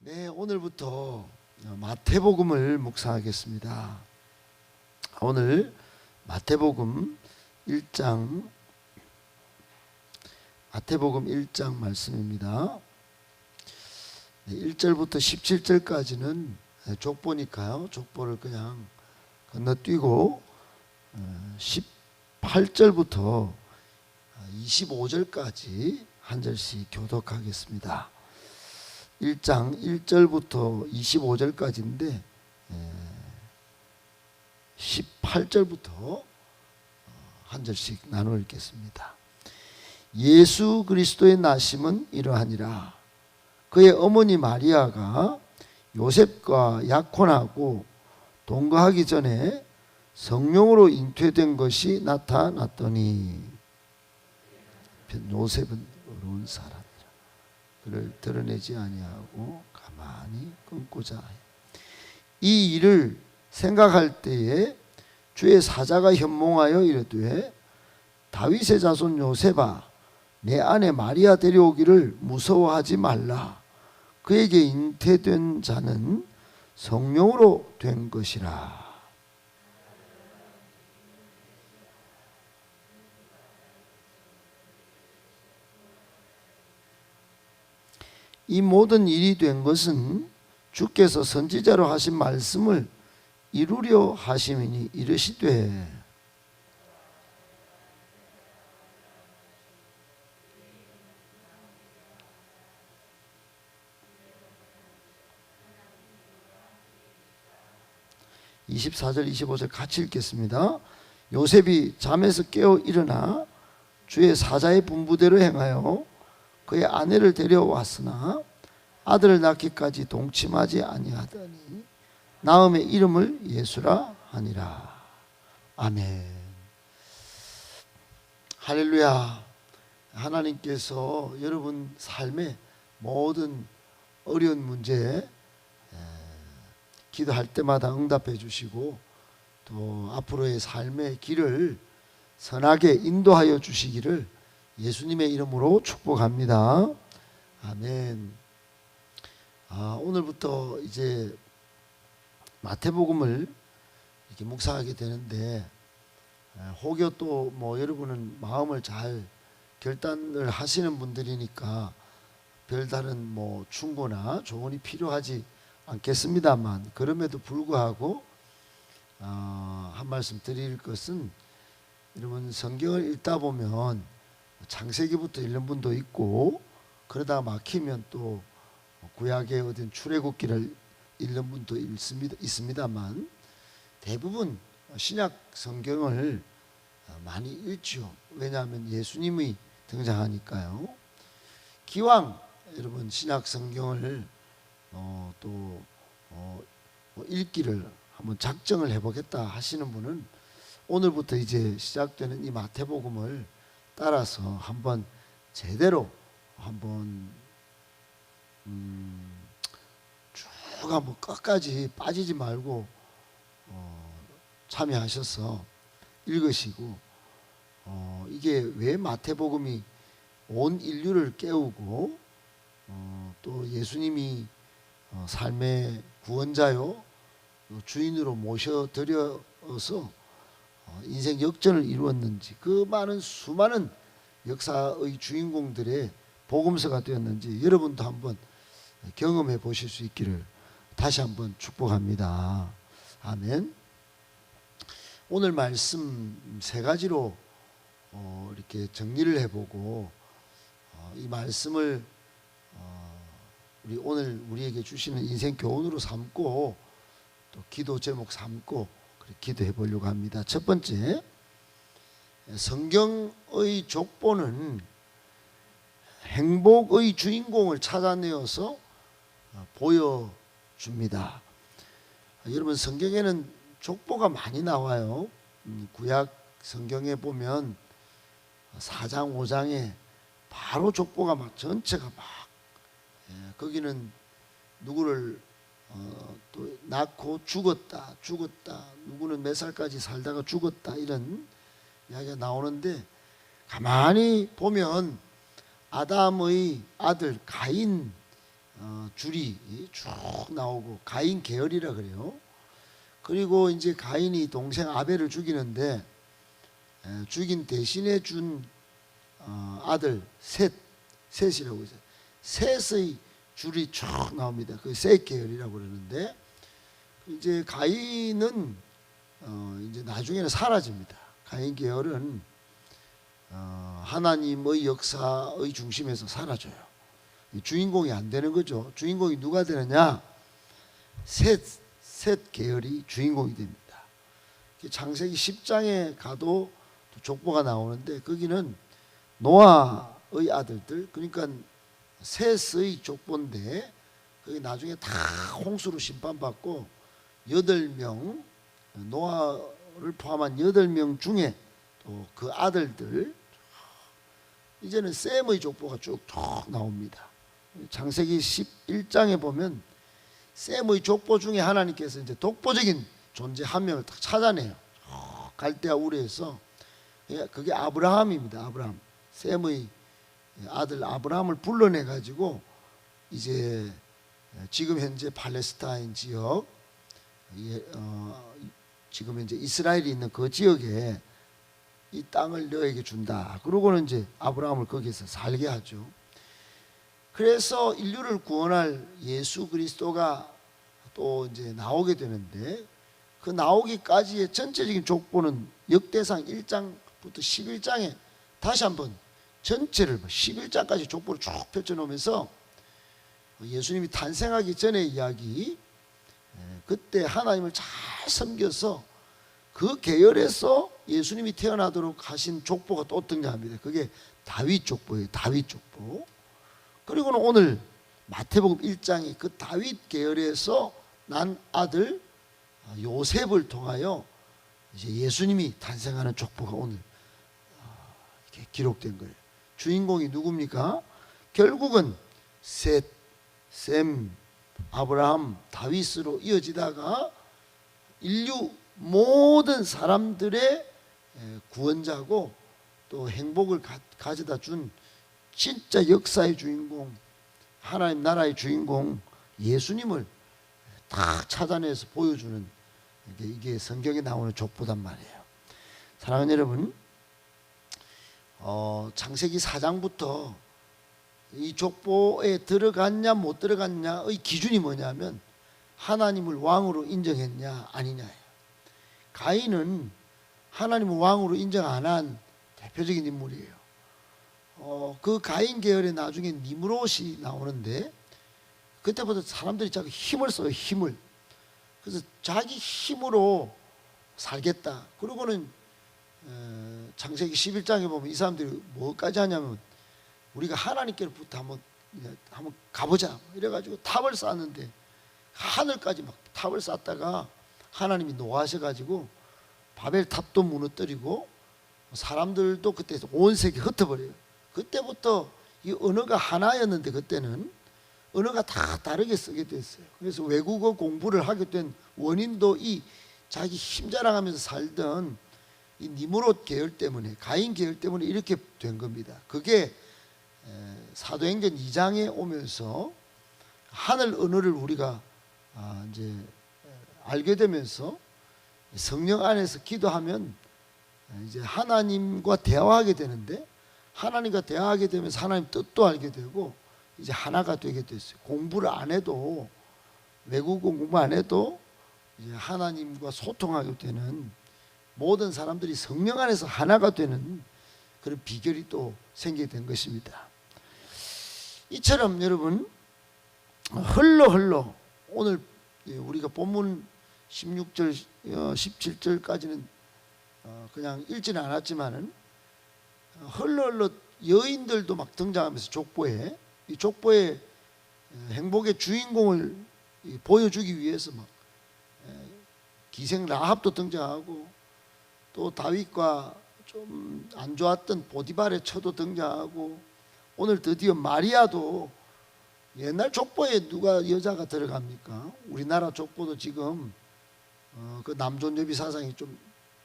네, 오늘부터 마태복음을 묵상하겠습니다. 오늘 마태복음 1장 말씀입니다. 1절부터 17절까지는 족보니까요. 족보를 그냥 건너뛰고 18절부터 25절까지 한 절씩 교독하겠습니다. 1장 1절부터 25절까지인데 18절부터 한 절씩 나누어 읽겠습니다. 예수 그리스도의 나심은 이러하니라. 그의 어머니 마리아가 요셉과 약혼하고 동거하기 전에 성령으로 잉태된 것이 나타났더니 요셉은 어려운 사람 그를 드러내지 아니하고 가만히 끊고자 해. 이 일을 생각할 때에 주의 사자가 현몽하여 이르되 다윗의 자손 요셉아 내 아내 마리아 데려오기를 무서워하지 말라. 그에게 잉태된 자는 성령으로 된 것이라. 이 모든 일이 된 것은 주께서 선지자로 하신 말씀을 이루려 하심이니 이르시되 (24절) (25절) 같이 읽겠습니다. 요셉이 잠에서 깨어 일어나 주의 사자의 분부대로 행하여 그의 아내를 데려왔으나 아들을 낳기까지 동침하지 아니하더니 낳음의 이름을 예수라 하니라. 아멘. 할렐루야. 하나님께서 여러분 삶의 모든 어려운 문제에 기도할 때마다 응답해 주시고 또 앞으로의 삶의 길을 선하게 인도하여 주시기를 예수님의 이름으로 축복합니다. 아멘. 오늘부터 이제 마태복음을 이렇게 묵상하게 되는데 혹여 또 여러분은 마음을 잘 결단을 하시는 분들이니까 별다른 충고나 조언이 필요하지 않겠습니다만 그럼에도 불구하고 한 말씀 드릴 것은 여러분 성경을 읽다 보면 창세기부터 읽는 분도 있고 그러다가 막히면 또 구약의 어떤 출애굽기를 읽는 분도 있습니다만 대부분 신약 성경을 많이 읽죠. 왜냐하면 예수님이 등장하니까요. 기왕 여러분 신약 성경을 또 읽기를 한번 작정을 해보겠다 하시는 분은 오늘부터 이제 시작되는 이 마태복음을 따라서 한번 제대로 한번 쭉 한번 끝까지 빠지지 말고 참여하셔서 읽으시고 이게 왜 마태복음이 온 인류를 깨우고 또 예수님이 삶의 구원자요 주인으로 모셔드려서 인생 역전을 이루었는지 그 많은 수많은 역사의 주인공들의 복음서가 되었는지 여러분도 한번 경험해 보실 수 있기를 다시 한번 축복합니다. 아멘. 오늘 말씀 세 가지로 이렇게 정리를 해보고 이 말씀을 오늘 우리에게 주시는 인생 교훈으로 삼고 또 기도 제목 삼고 기도해 보려고 합니다. 첫 번째, 성경의 족보는 행복의 주인공을 찾아내어서 보여줍니다. 여러분 성경에는 족보가 많이 나와요. 구약 성경에 보면 4장 5장에 바로 족보가 막 전체가 막 거기는 누구를 또 낳고 죽었다 누구는 몇 살까지 살다가 죽었다 이런 이야기가 나오는데 가만히 보면 아담의 아들 가인 줄이 쭉 나오고 가인 계열이라 그래요. 그리고 이제 가인이 동생 아벨을 죽이는데 죽인 대신에 준 아들 셋이라고 해서 셋의 줄이 쭉 나옵니다. 그 셋 계열이라고 그러는데 이제 가인은 이제 나중에는 사라집니다. 가인 계열은 하나님의 역사의 중심에서 사라져요. 주인공이 안 되는 거죠. 주인공이 누가 되느냐? 셋 계열이 주인공이 됩니다. 창세기 10장에 가도 족보가 나오는데 거기는 노아의 아들들, 그러니까 셋의 족보인데 거기 나중에 다 홍수로 심판받고 8명, 노아를 포함한 8명 중에 또 그 아들들, 이제는 셈의 족보가 쭉 나옵니다. 창세기 11장에 보면 셈의 족보 중에 하나님께서 이제 독보적인 존재 한 명을 딱 찾아내요. 갈대아 우르에서. 그게 아브라함입니다. 아브라함. 셈의 아들 아브라함을 불러내 가지고 이제 지금 현재 팔레스타인 지역, 지금 현재 이스라엘이 있는 그 지역에 이 땅을 너에게 준다. 그러고는 이제 아브라함을 거기서 살게 하죠. 그래서 인류를 구원할 예수 그리스도가 또 이제 나오게 되는데 그 나오기까지의 전체적인 족보는 역대상 1장부터 11장에 다시 한번 전체를 11장까지 족보를 쭉 펼쳐놓으면서 예수님이 탄생하기 전의 이야기, 그때 하나님을 잘 섬겨서 그 계열에서 예수님이 태어나도록 하신 족보가 또 등장합니다. 그게 다윗 족보예요. 다윗 족보. 그리고는 오늘 마태복음 1장이 그 다윗 계열에서 난 아들 요셉을 통하여 이제 예수님이 탄생하는 족보가 오늘 이렇게 기록된 거예요. 주인공이 누굽니까? 결국은 셋, 셈, 아브라함, 다윗으로 이어지다가 인류 모든 사람들의 구원자고 또 행복을 가져다 준 진짜 역사의 주인공, 하나님 나라의 주인공 예수님을 다 찾아내서 보여주는 이게 성경에 나오는 족보단 말이에요. 사랑하는 여러분, 창세기 4장부터 이 족보에 들어갔냐 못 들어갔냐의 기준이 뭐냐면 하나님을 왕으로 인정했냐 아니냐예요. 가인은 하나님을 왕으로 인정 안 한 대표적인 인물이에요. 그 가인 계열에 나중에 니므롯이 나오는데 그때부터 사람들이 자꾸 힘을 써요. 힘을. 그래서 자기 힘으로 살겠다. 그러고는 창세기 11장에 보면 이 사람들이 뭐까지 하냐면 우리가 하나님께로부터 한번 가보자 이래가지고 탑을 쌓았는데 하늘까지 막 탑을 쌓다가 하나님이 노하셔가지고 바벨 탑도 무너뜨리고 사람들도 그때 온 세계 흩어버려요. 그때부터 이 언어가 하나였는데 그때는 언어가 다 다르게 쓰게 됐어요. 그래서 외국어 공부를 하게 된 원인도 이 자기 힘 자랑하면서 살던 이 니므롯 계열 때문에, 가인 계열 때문에 이렇게 된 겁니다. 그게 사도행전 2장에 오면서 하늘 언어를 우리가 이제 알게 되면서 성령 안에서 기도하면 이제 하나님과 대화하게 되는데, 하나님과 대화하게 되면서 하나님 뜻도 알게 되고 이제 하나가 되게 됐어요. 공부를 안 해도, 외국어 공부 안 해도 이제 하나님과 소통하게 되는, 모든 사람들이 성령 안에서 하나가 되는 그런 비결이 또 생기게 된 것입니다. 이처럼 여러분 흘러 오늘 우리가 본문 16절 17절까지는 그냥 읽지는 않았지만은 흘러 여인들도 막 등장하면서 족보에, 이 족보의 행복의 주인공을 보여주기 위해서 막 기생 라합도 등장하고 또 다윗과 좀 안 좋았던 보디발의 처도 등장하고, 오늘 드디어 마리아도, 옛날 족보에 누가 여자가 들어갑니까? 우리나라 족보도 지금 그 남존여비 사상이 좀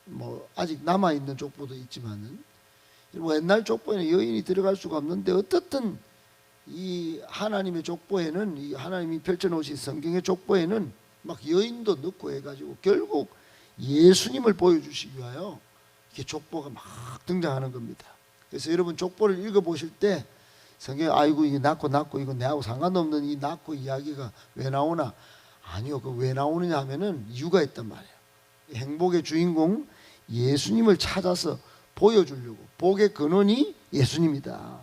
뭐 아직 남아 있는 족보도 있지만은 뭐 옛날 족보에는 여인이 들어갈 수가 없는데 어떻든 이 하나님의 족보에는, 이 하나님이 펼쳐놓으신 성경의 족보에는 막 여인도 넣고 해가지고 결국 예수님을 보여주시기 위하여 이렇게 족보가 막 등장하는 겁니다. 그래서 여러분 족보를 읽어보실 때 성경에 아이고 이게 낳고 이거 내하고 상관없는 이 낳고 이야기가 왜 나오나? 아니요, 그 왜 나오느냐 하면은 이유가 있단 말이에요. 행복의 주인공 예수님을 찾아서 보여주려고. 복의 근원이 예수님이다.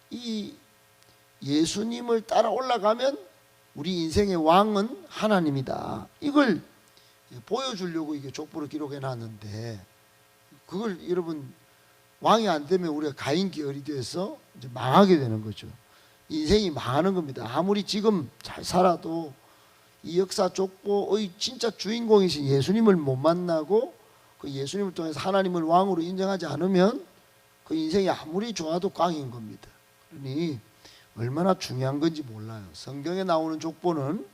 이 예수님을 따라 올라가면 우리 인생의 왕은 하나님이다. 이걸 보여주려고 이게 족보를 기록해 놨는데, 그걸 여러분 왕이 안 되면 우리가 가인 계열이 돼서 이제 망하게 되는 거죠. 인생이 망하는 겁니다. 아무리 지금 잘 살아도 이 역사 족보의 진짜 주인공이신 예수님을 못 만나고 그 예수님을 통해서 하나님을 왕으로 인정하지 않으면 그 인생이 아무리 좋아도 꽝인 겁니다. 그러니 얼마나 중요한 건지 몰라요. 성경에 나오는 족보는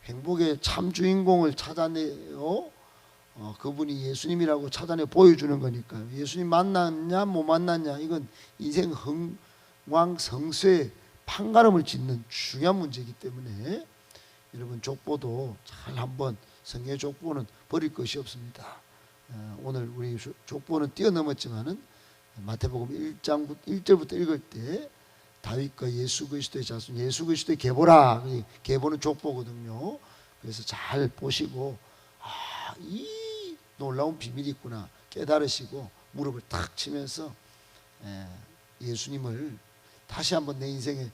행복의 참 주인공을 찾아내요. 그분이 예수님이라고 찾아내 보여주는 거니까요. 예수님 만났냐 못 만났냐 이건 인생 흥왕성쇠 판가름을 짓는 중요한 문제이기 때문에 여러분 족보도 잘 한번, 성경의 족보는 버릴 것이 없습니다. 오늘 우리 족보는 뛰어넘었지만은 마태복음 1장 1절부터 읽을 때 다윗과 예수 그리스도의 자손, 예수 그리스도의 계보라. 계보는 족보거든요. 그래서 잘 보시고 이 놀라운 비밀이 있구나 깨달으시고 무릎을 탁 치면서 예수님을 다시 한번 내 인생의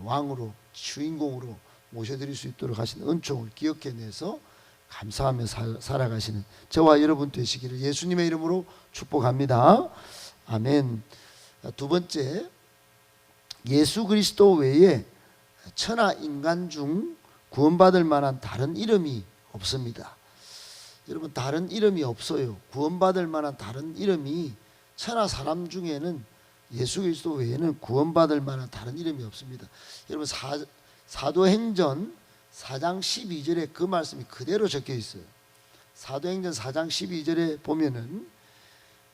왕으로, 주인공으로 모셔드릴 수 있도록 하신 은총을 기억해내서 감사하며 살아가시는 저와 여러분 되시기를 예수님의 이름으로 축복합니다. 아멘. 두 번째, 예수 그리스도 외에 천하 인간 중 구원받을 만한 다른 이름이 없습니다. 여러분 다른 이름이 없어요. 구원받을 만한 다른 이름이, 천하 사람 중에는 예수 그리스도 외에는 구원받을 만한 다른 이름이 없습니다. 여러분 사도행전 4장 12절에 그 말씀이 그대로 적혀 있어요. 사도행전 4장 12절에 보면은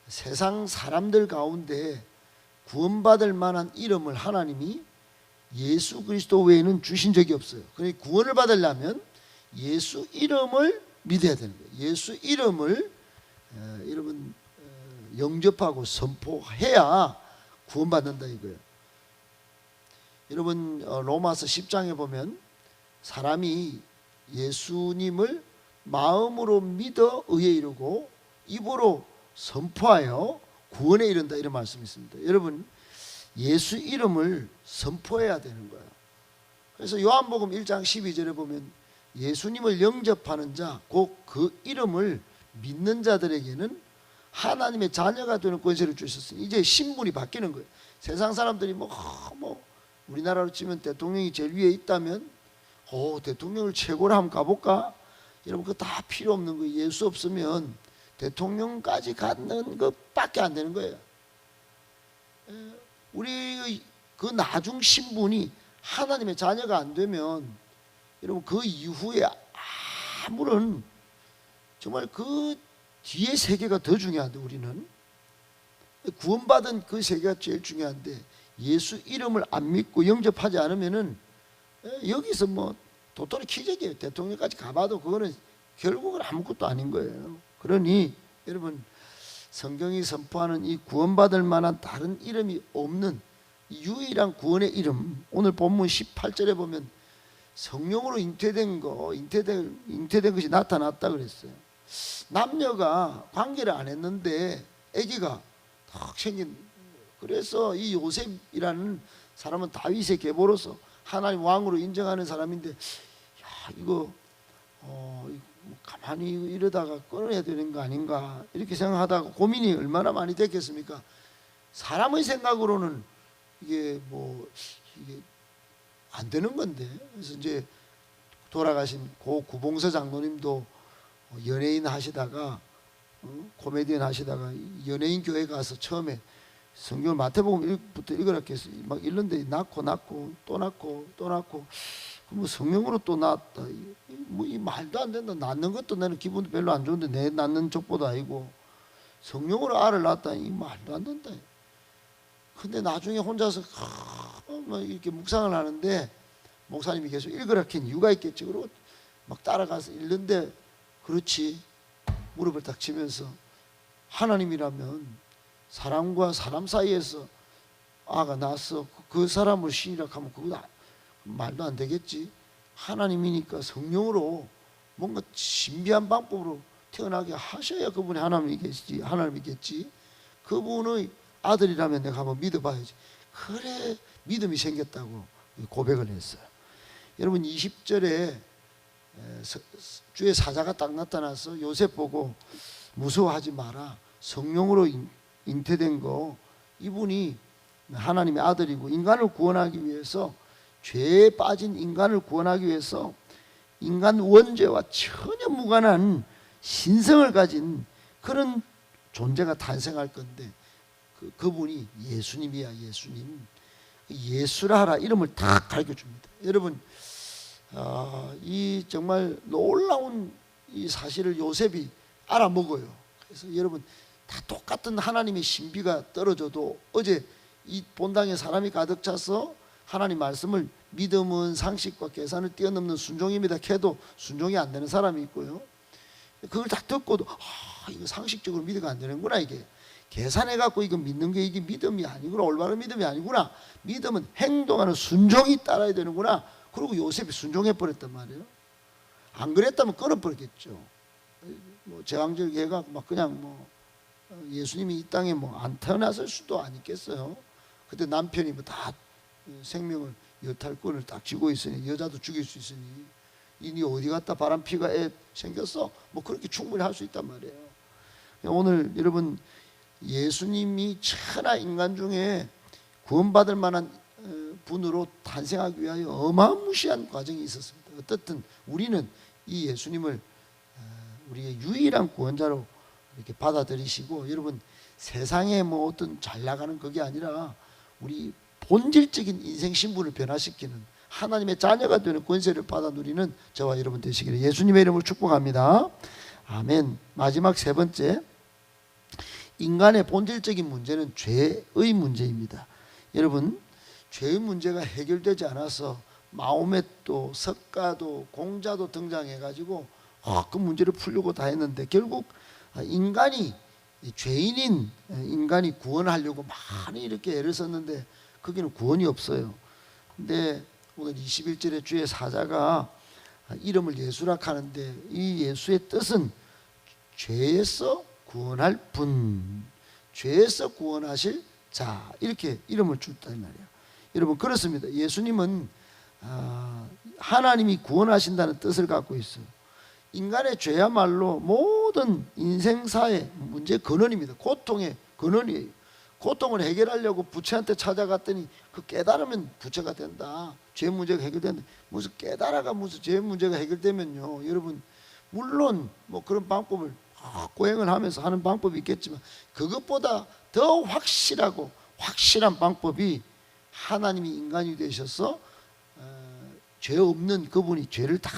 세상 사람들 가운데 구원받을 만한 이름을 하나님이 예수 그리스도 외에는 주신 적이 없어요. 그러니까 구원을 받으려면 예수 이름을 믿어야 되는 거예요. 예수 이름을 여러분 영접하고 선포해야 구원받는다 이거예요. 여러분 로마서 10장에 보면 사람이 예수님을 마음으로 믿어 의에 이르고 입으로 선포하여 구원에 이른다 이런 말씀이 있습니다. 여러분 예수 이름을 선포해야 되는 거예요. 그래서 요한복음 1장 12절에 보면 예수님을 영접하는 자, 곧 그 이름을 믿는 자들에게는 하나님의 자녀가 되는 권세를 주셨으니 이제 신분이 바뀌는 거예요. 세상 사람들이 뭐 우리나라로 치면 대통령이 제일 위에 있다면 대통령을 최고로 한번 가볼까? 여러분 그거 다 필요 없는 거예요. 예수 없으면 대통령까지 갖는 것밖에 안 되는 거예요. 우리 그 나중 신분이 하나님의 자녀가 안 되면 여러분 그 이후에 아무런 정말 그 뒤에 세계가 더 중요한데, 우리는 구원받은 그 세계가 제일 중요한데 예수 이름을 안 믿고 영접하지 않으면은 여기서 뭐 도토리 키재기예요. 대통령까지 가봐도 그거는 결국은 아무것도 아닌 거예요. 그러니 여러분 성경이 선포하는 이 구원받을 만한 다른 이름이 없는 유일한 구원의 이름, 오늘 본문 18절에 보면 성령으로 잉태된 것이 나타났다 그랬어요. 남녀가 관계를 안 했는데 아기가 탁 생긴. 그래서 이 요셉이라는 사람은 다윗의 계보로서 하나님 왕으로 인정하는 사람인데, 이거 가만히 이러다가 끊어야 되는 거 아닌가 이렇게 생각하다가 고민이 얼마나 많이 됐겠습니까? 사람의 생각으로는 이게 안 되는 건데. 그래서 이제 돌아가신 고 구봉서 장로님도 연예인 하시다가 코미디언 하시다가 연예인 교회 가서 처음에 성경을 마태복음 1부터 읽으라 해서 막 읽는데 낳고 또 낳고 뭐 성령으로 또 낳았다. 이 말도 안 된다. 낳는 것도 나는 기분도 별로 안 좋은데 내 낳는 족보도 아니고 성령으로 알을 낳았다. 이 말도 안 된다. 근데 나중에 혼자서 뭐 이렇게 묵상을 하는데 목사님이 계속 읽으라 킨 이유가 있겠지. 그러고 막 따라가서 읽는데, 그렇지, 무릎을 딱 치면서 하나님이라면 사람과 사람 사이에서 아가 낳았어, 그 사람을 신이라 하면 그거 말도 안 되겠지. 하나님이니까 성령으로 뭔가 신비한 방법으로 태어나게 하셔야 그분이 하나님이겠지. 그분의 아들이라면 내가 한번 믿어봐야지. 그래, 믿음이 생겼다고 고백을 했어요. 여러분, 20절에 주의 사자가 딱 나타나서 요셉 보고 무서워하지 마라, 성령으로 잉태된 거, 이분이 하나님의 아들이고 인간을 구원하기 위해서, 죄에 빠진 인간을 구원하기 위해서 인간 원죄와 전혀 무관한 신성을 가진 그런 존재가 탄생할 건데, 그분이 예수님이야. 예수님. 예수라 하라 이름을 다 가르쳐 줍니다. 여러분, 이 정말 놀라운 이 사실을 요셉이 알아먹어요. 그래서 여러분, 다 똑같은 하나님의 신비가 떨어져도, 어제 이 본당에 사람이 가득 차서 하나님 말씀을 믿음은 상식과 계산을 뛰어넘는 순종입니다 해도 순종이 안 되는 사람이 있고요, 그걸 다 듣고도 이거 상식적으로 믿어가 안 되는구나, 이게 계산해갖고 이거 믿는 게 이게 믿음이 아니구나, 올바른 믿음이 아니구나, 믿음은 행동하는 순종이 따라야 되는구나. 그리고 요셉이 순종해 버렸단 말이에요. 안 그랬다면 끊어버렸겠죠. 뭐 제왕절 개가 막 그냥 뭐 예수님이 이 땅에 뭐 안 태어났을 수도 아니겠어요. 그때 남편이 뭐 다 생명을 여탈권을 딱 쥐고 있으니, 여자도 죽일 수 있으니, 이니 어디 갔다 바람피가 애 생겼어, 뭐 그렇게 충분히 할 수 있단 말이에요. 오늘 여러분, 예수님이 천하 인간 중에 구원받을 만한 분으로 탄생하기 위하여 어마무시한 과정이 있었습니다. 어떻든 우리는 이 예수님을 우리의 유일한 구원자로 이렇게 받아들이시고, 여러분, 세상에 뭐 어떤 잘 나가는 그게 아니라 우리 본질적인 인생 신분을 변화시키는 하나님의 자녀가 되는 권세를 받아 누리는 저와 여러분 되시기를 예수님의 이름으로 축복합니다. 아멘. 마지막 세 번째, 인간의 본질적인 문제는 죄의 문제입니다. 여러분, 죄의 문제가 해결되지 않아서 마호멧도 석가도 공자도 등장해가지고 그 문제를 풀려고 다 했는데, 결국 인간이, 죄인인 인간이 구원하려고 많이 이렇게 애를 썼는데 거기는 구원이 없어요. 근데 오늘 21절에 주의 사자가 이름을 예수라 하는데, 이 예수의 뜻은 죄에서 구원할 분, 죄에서 구원하실 자, 이렇게 이름을 줬단 말이에요. 여러분, 그렇습니다. 예수님은 하나님이 구원하신다는 뜻을 갖고 있어요. 인간의 죄야말로 모든 인생사의 문제의 근원입니다. 고통의 근원이에요. 고통을 해결하려고 부처한테 찾아갔더니 그 깨달으면 부처가 된다, 죄 문제가 해결된다. 무슨 깨달아가 무슨 죄 문제가 해결되면요, 여러분, 물론 뭐 그런 방법을 고행을 하면서 하는 방법이 있겠지만, 그것보다 더 확실하고 확실한 방법이 하나님이 인간이 되셔서 죄 없는 그분이 죄를 다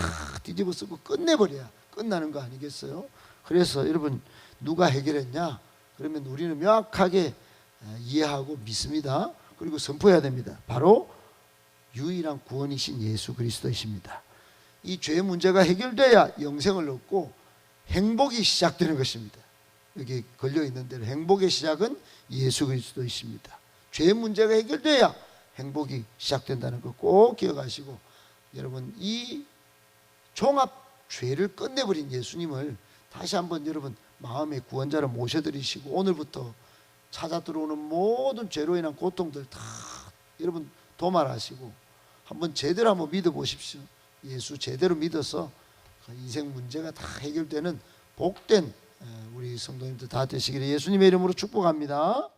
뒤집어 쓰고 끝내버려야 끝나는 거 아니겠어요? 그래서 여러분, 누가 해결했냐? 그러면 우리는 명확하게 이해하고 믿습니다. 그리고 선포해야 됩니다. 바로 유일한 구원이신 예수 그리스도이십니다. 이 죄 문제가 해결돼야 영생을 얻고 행복이 시작되는 것입니다. 여기 걸려 있는 대로 행복의 시작은 예수 그리스도이십니다. 죄 문제가 해결돼야 행복이 시작된다는 거 꼭 기억하시고, 여러분, 이 종합 죄를 끝내버린 예수님을 다시 한번 여러분 마음의 구원자로 모셔드리시고, 오늘부터 찾아 들어오는 모든 죄로 인한 고통들 다 여러분 도말하시고 한번 제대로 한번 믿어보십시오. 예수 제대로 믿어서 인생 문제가 다 해결되는 복된 우리 성도님들 다 되시기를 예수님의 이름으로 축복합니다.